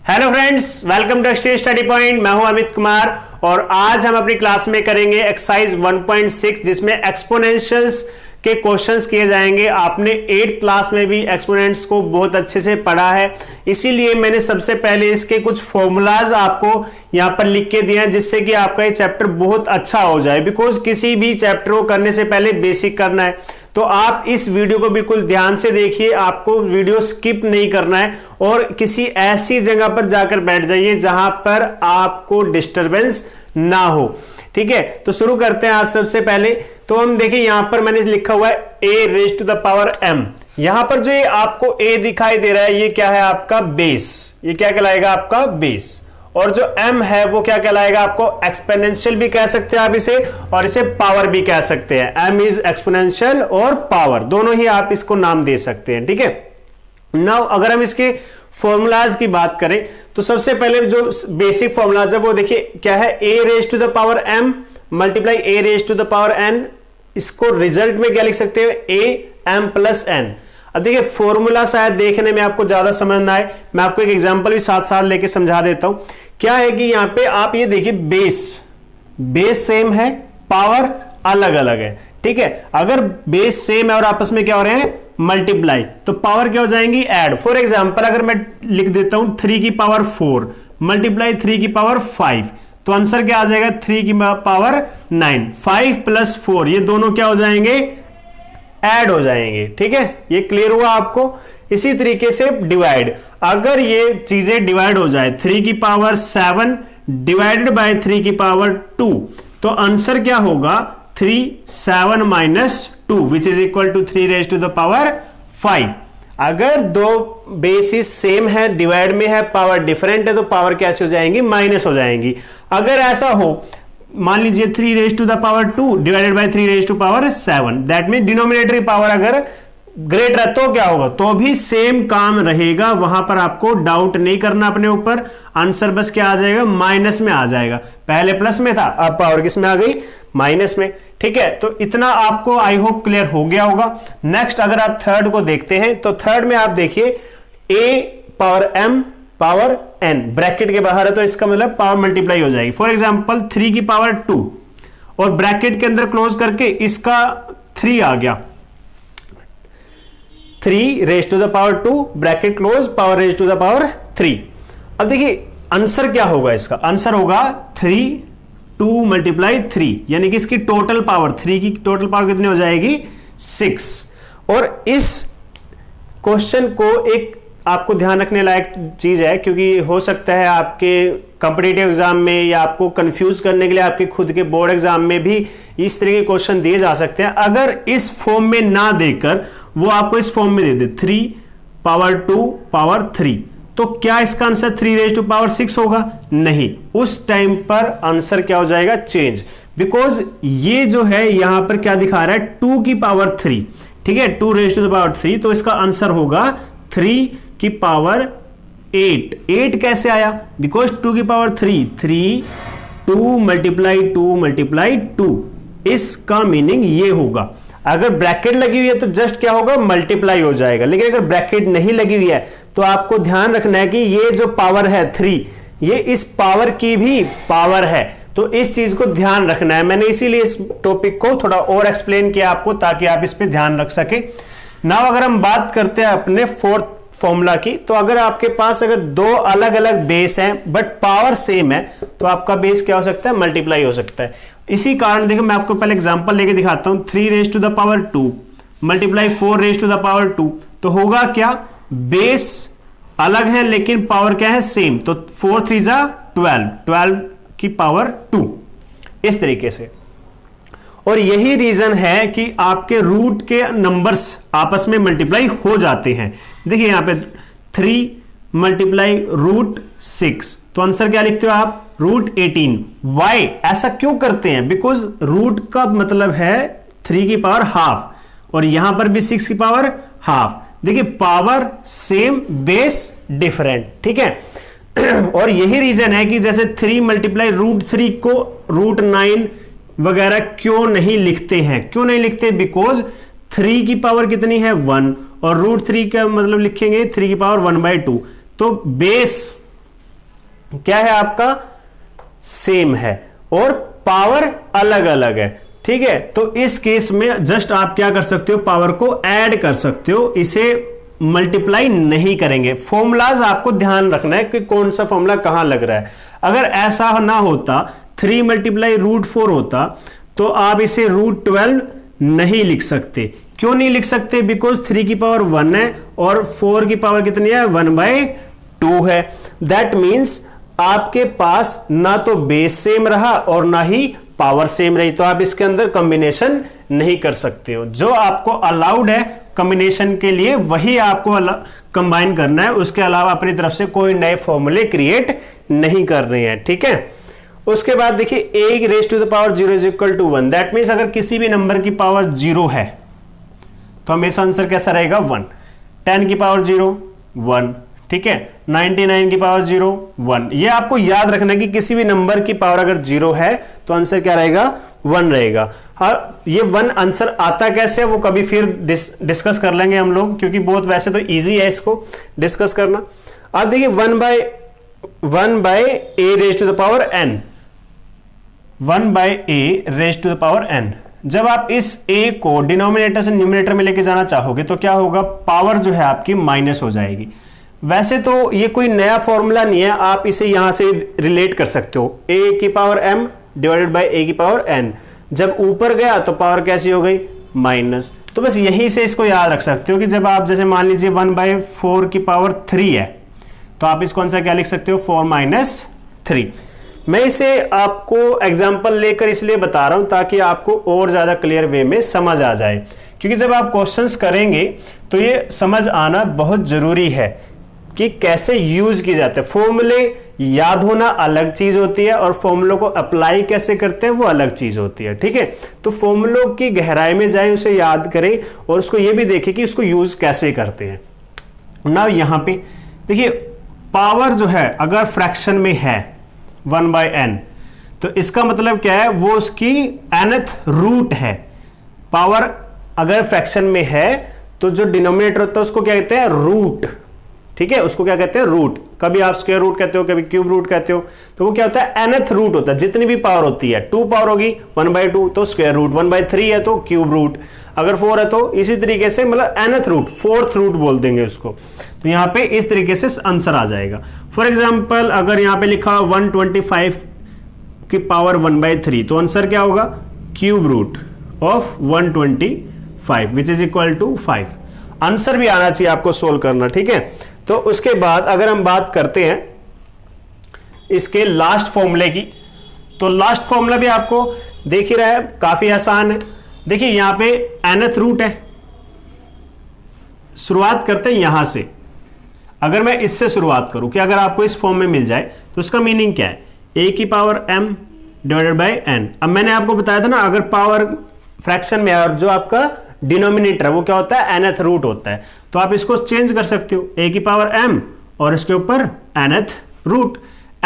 Hello friends, welcome to study point. मैं हूं अमित कुमार और आज हम अपनी क्लास में करेंगे एक्सरसाइज 1.6 जिसमें एक्सपोनेंशियल्स के क्वेश्चंस किए जाएंगे। आपने 8th क्लास में भी एक्सपोनेंट्स को बहुत अच्छे से पढ़ा है, इसीलिए मैंने सबसे पहले इसके कुछ फॉर्मूलाज आपको यहाँ पर लिख के दिए हैं जिससे कि आपका ये चैप्टर बहुत अच्छा हो जाए। बिकॉज किसी भी चैप्टर को करने से पहले बेसिक करना है, तो आप इस वीडियो को बिल्कुल ध्यान से देखिए, आपको वीडियो स्किप नहीं करना है और किसी ऐसी जगह पर जाकर बैठ जाइए जहां पर आपको डिस्टरबेंस ना हो। ठीक है, तो शुरू करते हैं। आप सबसे पहले तो हम देखिए यहां पर मैंने लिखा हुआ है a raise to the power m। यहां पर जो ये आपको a दिखाई दे रहा है ये क्या है? आपका बेस। ये क्या कहलाएगा? आपका बेस। और जो m है वो क्या कहलाएगा? आपको एक्सपोनेंशियल भी कह सकते हैं आप इसे, और इसे पावर भी कह सकते हैं। m इज एक्सपोनेंशियल और पावर, दोनों ही आप इसको नाम दे सकते हैं। ठीक है, नाउ अगर हम इसके फॉर्मूलाज की बात करें तो सबसे पहले जो बेसिक फॉर्मूलाज है वो देखिए क्या है? a raise to the power m मल्टीप्लाई a raise to the power n। इसको रिजल्ट में क्या लिख सकते हैं? a m plus n। अब देखिए फॉर्मूला शायद देखने में आपको ज्यादा समझ ना आए, मैं आपको एक एग्जांपल भी साथ साथ लेके समझा देता हूं। क्या है कि यहां पे आप ये देखिए बेस सेम है, पावर अलग अलग है। ठीक है, अगर बेस सेम है और आपस में क्या हो रहे हैं? मल्टीप्लाई, तो पावर क्या हो जाएंगी? ऐड। फॉर एग्जांपल अगर मैं लिख देता हूं 3 की पावर 4 मल्टीप्लाई 3 की पावर 5, तो आंसर क्या आ जाएगा? 3 की पावर 9। 5 प्लस 4 ये दोनों क्या हो जाएंगे? ऐड हो जाएंगे। ठीक है, ये क्लियर हुआ आपको? इसी तरीके से डिवाइड, अगर ये चीजें डिवाइड हो जाए 3 की पावर 7 डिवाइडेड बाय 3 की पावर 2, तो आंसर क्या होगा? 3 7 minus 2 which is equal to 3 raise to the power 5। अगर दो बेसिस सेम है, डिवाइड में है, पावर डिफरेंट है, तो पावर कैसे हो जाएंगी? माइनस हो जाएंगी। अगर ऐसा हो, मान लीजिए 3 raise to the power 2 by बाय 3 raise to power 7, that mean denominator power अगर ग्रेटर है तो क्या होगा? तो भी सेम काम रहेगा, वहां पर आपको डाउट नहीं करना अपने ऊपर। आंसर बस क्या आ जाएगा? माइनस में आ जाएगा। पहले प्लस में था, अब पावर किस में आ गई? माइनस में। ठीक है, तो इतना आपको आई होप क्लियर हो गया होगा। नेक्स्ट अगर आप थर्ड को देखते हैं तो थर्ड में आप देखिए a power m power n bracket के बाहर है, तो इसका मतलब पावर मल्टीप्लाई हो जाएगी। फॉर एग्जांपल 3 की पावर 2 और ब्रैकेट के अंदर क्लोज करके इसका 3 आ गया, 3 raise to the power 2 bracket close power raise to the power 3। अब देखिए आंसर क्या होगा? इसका आंसर होगा 3 2 मल्टीप्लाई 3, यानी कि इसकी टोटल पावर 3 की टोटल पावर कितनी हो जाएगी? 6। और इस क्वेश्चन को एक आपको ध्यान रखने लायक चीज है, क्योंकि हो सकता है आपके कॉम्पिटिटिव एग्जाम में या आपको कंफ्यूज करने के लिए आपके खुद के बोर्ड एग्जाम में भी इस तरह के क्वेश्चन दिए जा सकते हैं। अगर इस फॉर्म में ना देकर वो आपको इस फॉर्म में दे दे 3 पावर 2 पावर 3, तो क्या इसका आंसर 3 रेज़ टू पावर 6 होगा? नहीं, उस टाइम पर आंसर क्या हो जाएगा? चेंज। बिकॉज ये जो है यहां पर क्या दिखा रहा है? 2 की पावर 3। ठीक है, 2 रेज़ टू द पावर 3, तो इसका आंसर होगा 3 की पावर 8। 8 कैसे आया? बिकॉज 2 की पावर 3 2 मल्टीप्लाई 2 मल्टीप्लाई 2, इसका मीनिंग ये होगा। अगर ब्रैकेट लगी हुई है तो जस्ट क्या होगा? मल्टीप्लाई हो जाएगा। लेकिन अगर ब्रैकेट नहीं लगी हुई है तो आपको ध्यान रखना है कि ये जो पावर है 3, ये इस पावर की भी पावर है, तो इस चीज को ध्यान रखना है। मैंने इसीलिए इस टॉपिक को थोड़ा और एक्सप्लेन किया आपको, ताकि आप इस पे ध्यान रख सके। नाउ अगर हम बात करते हैं अपने फोर्थ फॉर्मूला की, तो अगर आपके पास अगर दो अलग अलग बेस हैं बट पावर सेम है, तो आपका बेस क्या हो सकता है? मल्टीप्लाई हो सकता है। इसी कारण देखो मैं आपको पहले एग्जांपल लेके दिखाता हूं। 3 रेज़ टू द पावर 2 मल्टीप्लाई 4 रेज़ टू द पावर 2, तो होगा क्या? बेस अलग है लेकिन पावर क्या है? सेम, तो 4 3 जा 12 की पावर 2, इस तरीके से। और यही रीजन है कि आपके रूट के नंबर्स आपस में मल्टीप्लाई हो जाते हैं। देखिए यहां पे 3 मल्टीप्लाई रूट 6, तो आंसर क्या लिखते हो आप? रूट 18। वाई ऐसा क्यों करते हैं? बिकॉज रूट का मतलब है 3 की पावर हाफ, और यहां पर भी 6 की पावर हाफ। देखिए पावर सेम बेस डिफरेंट। ठीक है, और यही रीजन है कि जैसे 3 मल्टीप्लाई रूट 3 को रूट 9 वगैरह क्यों नहीं लिखते हैं? क्यों नहीं लिखते? बिकॉज 3 की पावर कितनी है? 1, और रूट 3 का मतलब लिखेंगे 3 की पावर 1/2। तो बेस क्या है आपका, सेम है और पावर अलग अलग है। ठीक है, तो इस केस में जस्ट आप क्या कर सकते हो, पावर को ऐड कर सकते हो, इसे मल्टीप्लाई नहीं करेंगे। फॉर्मूलाज आपको ध्यान रखना है कि कौन सा फॉर्मूला कहां लग रहा है। अगर ऐसा ना होता 3 मल्टीप्लाई √4 होता तो आप इसे √12 नहीं लिख सकते। क्यों नहीं लिख सकते, बिकॉज 3 की पावर 1 है और 4 की पावर कितनी है, 1/2 है। दैट मीन्स आपके पास ना तो बेस सेम रहा और ना ही पावर सेम रही, तो आप इसके अंदर कॉम्बिनेशन नहीं कर सकते हो। जो आपको अलाउड है कॉम्बिनेशन के लिए वही आपको कंबाइन करना है, उसके अलावा अपनी तरफ से कोई नए फॉर्मूले क्रिएट नहीं कर रहे हैं। ठीक है, उसके बाद देखिए a raise to the power 0 is equal to 1। That means अगर किसी भी नंबर की पावर 0 है तो हमेशा आंसर कैसा रहेगा, 1। 10 की पावर 0 1, ठीक है, 99 की पावर 0 1। ये आपको याद रखना है कि किसी भी नंबर की पावर अगर 0 है तो आंसर क्या रहेगा, 1 रहेगा। हाँ, ये 1 आंसर आता कैसे वो कभी फिर डिस्कस कर लेंगे हम लोग, क्योंकि बहुत वैसे तो इजी है इसको डिस्कस करना। अब देखिए 1/a raise to the power n, 1/a raise to the power n। जब आप इस a को डिनोमिनेटर से न्यूमरेटर में लेके जाना चाहोगे तो क्या होगा, पावर जो है आपकी माइनस हो जाएगी। वैसे तो ये कोई नया फॉर्मूला नहीं है, आप इसे यहां से रिलेट कर सकते हो, a की power m divided by a की पावर n। जब ऊपर गया तो पावर कैसी हो गई, माइनस। तो बस यहीं से इसको याद रख सकते हो कि जब आप जैसे मान लीजिए 1/4 की पावर 3 है तो आप इसको आंसर क्या लिख सकते हो, 4 - 3। मैं इसे आपको एग्जाम्पल लेकर इसलिए बता रहा हूं ताकि आपको और ज्यादा क्लियर वे में समझ आ जाए, क्योंकि जब आप क्वेश्चंस करेंगे तो ये समझ आना बहुत जरूरी है कि कैसे यूज की जाते हैं। फॉर्मूले याद होना अलग चीज होती है और फॉर्मूलों को अप्लाई कैसे करते हैं वो अलग चीज होती है। ठीक है, तो फॉर्मूलों की गहराई में जाए, उसे याद करें और उसको ये भी देखें कि उसको यूज कैसे करते हैं। ना यहां पे देखिए पावर जो है अगर फ्रैक्शन में है 1/n, तो इसका मतलब क्या है, वो उसकी nth रूट है। पावर अगर फ्रैक्शन में है तो जो डिनोमिनेटर होता है उसको क्या कहते हैं, रूट। ठीक है, उसको क्या कहते हैं, रूट। कभी आप स्क्वायर रूट कहते हो, कभी क्यूब रूट कहते हो। तो वो क्या होता है, nth रूट होता है। जितनी भी पावर होती है, 2 पावर होगी 1/2 तो स्क्वायर रूट, 1/3 है तो क्यूब रूट, अगर 4 है तो इसी तरीके से, मतलब nth रूट, 4th रूट बोल देंगे उसको। तो यहां पे इस तरीके से आंसर आ जाएगा। फॉर एग्जाम्पल अगर यहां पे लिखा 125 की पावर 1/3 तो आंसर क्या होगा, cube root of 125 which is equal to 5। Answer भी आना चाहिए आपको सोल्व करना। ठीक है, तो उसके बाद अगर हम बात करते हैं इसके लास्ट फॉर्मूले की, तो लास्ट फॉर्मूला भी आपको देख ही रहा है, काफी आसान है। देखिए यहां पे nth रूट है, शुरुआत करते हैं यहां से। अगर मैं इससे शुरुआत करूं कि अगर आपको इस फॉर्म में मिल जाए तो उसका मीनिंग क्या है, a की power m divided by n। अब मैंने आपको बताया था ना, अगर पावर फ्रैक्शन में है और जो आपका डिनोमिनेटर है वो क्या होता है, nth रूट होता है, तो आप इसको चेंज कर सकते हो, a की पावर m और इसके ऊपर nth रूट।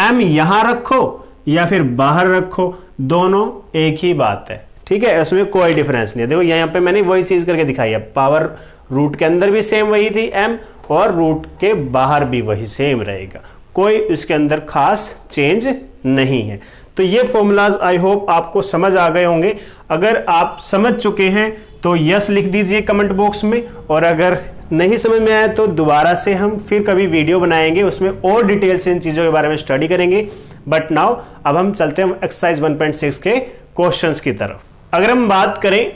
m यहां रखो या फिर बाहर रखो, दोनों एक ही बात है। ठीक है, इसमें कोई डिफरेंस नहीं है। देखो यहां पे मैंने वही चीज करके दिखाई है, पावर रूट के अंदर भी सेम वही थी m और रूट के बाहर भी वही सेम रहेगा, कोई इसके अंदर खास चेंज नहीं है। तो ये फॉर्मूलाज आई होप आपको समझ आ गए होंगे। अगर आप समझ चुके हैं तो यस लिख दीजिए कमेंट बॉक्स में, और अगर नहीं समझ में आया तो दोबारा से हम फिर कभी वीडियो बनाएंगे, उसमें और डिटेल से इन चीजों के बारे में स्टडी करेंगे। बट नाउ अब हम चलते हैं एक्सरसाइज 1.6 के क्वेश्चंस की तरफ। अगर हम बात करें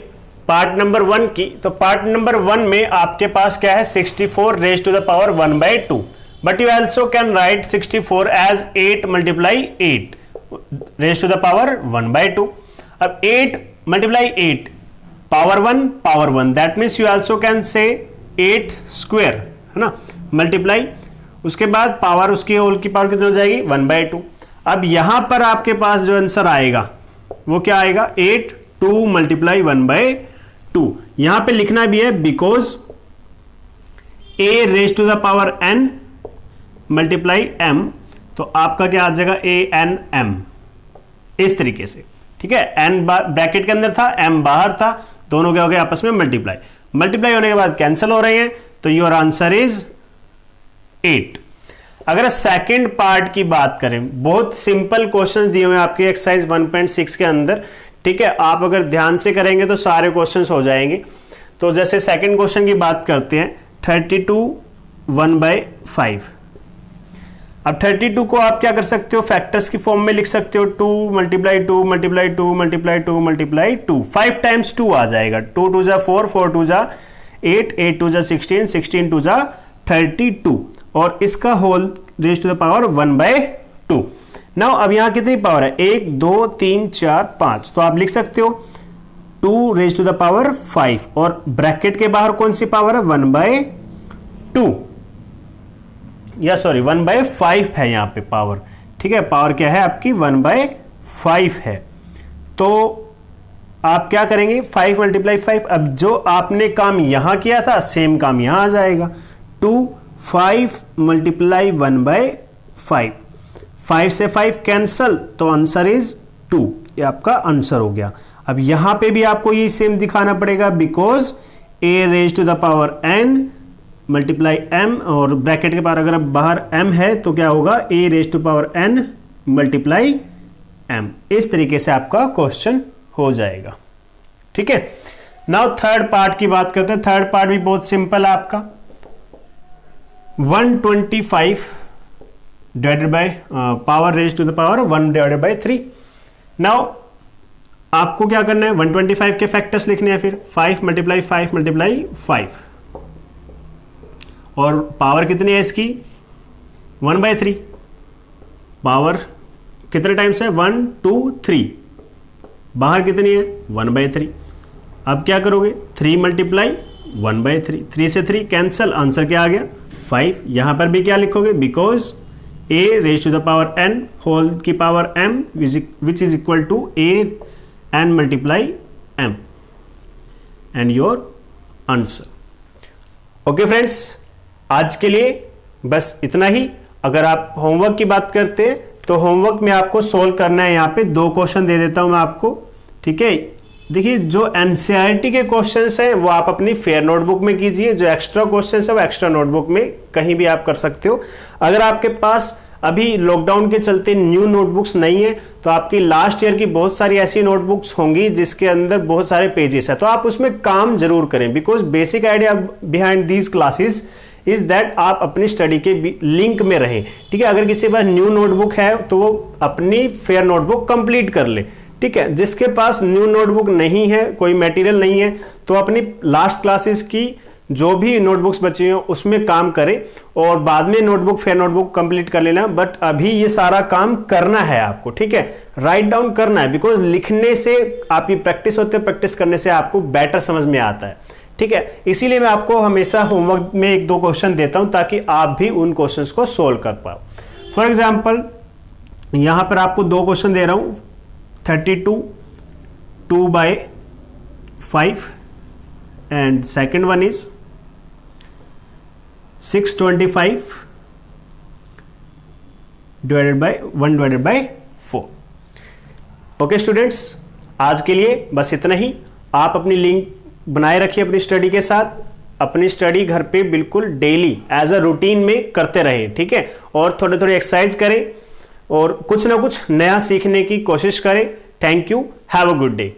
पार्ट नंबर 1 की, तो पार्ट नंबर 1 में आपके पास क्या है, 64 raise to the power 1/2, but you also can write 64 as 8 multiply 8 raise to the power 1/2। अब 8 multiply 8 power 1 that means you also can say 8 square, है ना, मल्टीप्लाई, उसके बाद पावर, उसकी होल की पावर कितनी हो जाएगी, 1/2। अब यहां पर आपके पास जो आंसर आएगा वो क्या आएगा, 8 2 मल्टीप्लाई 1/2। यहां पे लिखना भी है because a raise to the power n multiply m, तो आपका क्या आ जाएगा, a n m, इस तरीके से। ठीक है, n ब्रैकेट के अंदर था, m बाहर था, दोनों क्या हो गए आपस में मल्टीप्लाई। मल्टीप्लाई होने के बाद कैंसिल हो रहे हैं, तो योर आंसर इज 8। अगर सेकंड पार्ट की बात करें, बहुत सिंपल क्वेश्चन दिए हुए हैं आपके एक्सरसाइज 1.6 के अंदर, ठीक है। आप अगर ध्यान से करेंगे तो सारे क्वेश्चंस हो जाएंगे। तो जैसे सेकंड क्वेश्चन की बात करते हैं, 32 1/5। अब 32 को आप क्या कर सकते हो, फैक्टर्स की फॉर्म में लिख सकते हो, 2 × 2 × 2 × 2 × 2, 5 टाइम्स 2 आ जाएगा, 2 2 जा 4, 4 2 जा 8, 8 2 जा 16, 16 2 जा 32, और इसका whole raise to the power 1/2। Now अब यहां कितनी पावर है, 1 2 3 4 5, तो आप लिख सकते हो 2 रेज़ टू द पावर 5, और ब्रैकेट के बाहर कौन सी पावर है, 1/2, या सॉरी 1/5 है यहां पे पावर, ठीक है। पावर क्या है आपकी, 1/5 है। तो आप क्या करेंगे, 5 × 5, अब जो आपने काम यहां किया था सेम काम यहां आ जाएगा, 2 5 × 1/5, 5 से 5 कैंसल, तो आंसर इज 2, ये आपका आंसर हो गया। अब यहां पे भी आपको ये सेम दिखाना पड़ेगा, because a raise to the power n multiply m, और ब्रैकेट के पार अगर बाहर m है तो क्या होगा, a raise to power n multiply m। इस तरीके से आपका क्वेश्चन हो जाएगा, ठीक है। नाउ थर्ड पार्ट की बात करते हैं। थर्ड पार्ट भी बहुत सिंपल है आपका, 125 divided by power raise to the power 1/3। Now आपको क्या करना है, 125 के फैक्टर्स लिखने हैं, फिर 5 × 5 × 5, और पावर कितनी है इसकी, 1/3, पावर कितने टाइम्स है, 1 2 3, बाहर कितनी है, 1/3। अब क्या करोगे, 3 × 1/3, 3 से 3 कैंसल, आंसर क्या आ गया, 5। यहां पर भी क्या लिखोगे, because a raise to the power n whole की power m which is equal to a n multiply m, and your answer. Okay friends, आज के लिए बस इतना ही। अगर आप होमवर्क की बात करते हैं तो होमवर्क में आपको सोल्व करना है, यहाँ पे 2 क्वेश्चन दे देता हूं मैं आपको, ठीक है। देखिए, जो एनसीईआरटी के क्वेश्चंस हैं वो आप अपनी फेयर नोटबुक में कीजिए, जो एक्स्ट्रा क्वेश्चंस है वो एक्स्ट्रा नोटबुक में कहीं भी आप कर सकते हो। अगर आपके पास अभी लॉकडाउन के चलते न्यू नोटबुक्स नहीं है तो आपकी लास्ट ईयर की बहुत सारी ऐसी नोटबुक्स होंगी जिसके अंदर बहुत सारे पेजेस है, तो आप उसमें काम जरूर करें, because basic idea behind these classes is that आप अपनी स्टडी के लिंक में रहें, ठीक है। अगर किसी के पास न्यू नोटबुक है तो वो अपनी फेयर नोटबुक कंप्लीट कर ले, ठीक है। जिसके पास न्यू नोटबुक नहीं है, कोई मटेरियल नहीं है, तो अपनी लास्ट क्लासेस की जो भी नोटबुक्स बची हो उसमें काम करें, और बाद में नोटबुक फेयर नोटबुक कंप्लीट कर लेना। बट अभी ये सारा काम करना है आपको, ठीक है, राइट डाउन करना है, बिकॉज लिखने से आपकी प्रैक्टिस होती है, प्रैक्टिस करने से आपको बेटर समझ में आता है, ठीक है। इसीलिए मैं आपको हमेशा होमवर्क में 1-2 क्वेश्चन देता हूं ताकि आप भी उन क्वेश्चंस को सोल्व कर पाओ। फॉर एग्जांपल यहां पर आपको 2 क्वेश्चन दे रहा हूं, 32 2/5 and second one is 625 divided by 1/4। Okay students, आज के लिए बस इतना ही। आप अपनी लिंक बनाए रखिए अपनी स्टडी के साथ, अपनी स्टडी घर पे बिल्कुल डेली एज अ रूटीन में करते रहे, ठीक है। और थोड़े थोड़े एक्सरसाइज करें और कुछ ना कुछ नया सीखने की कोशिश करें। Thank you, have a good day.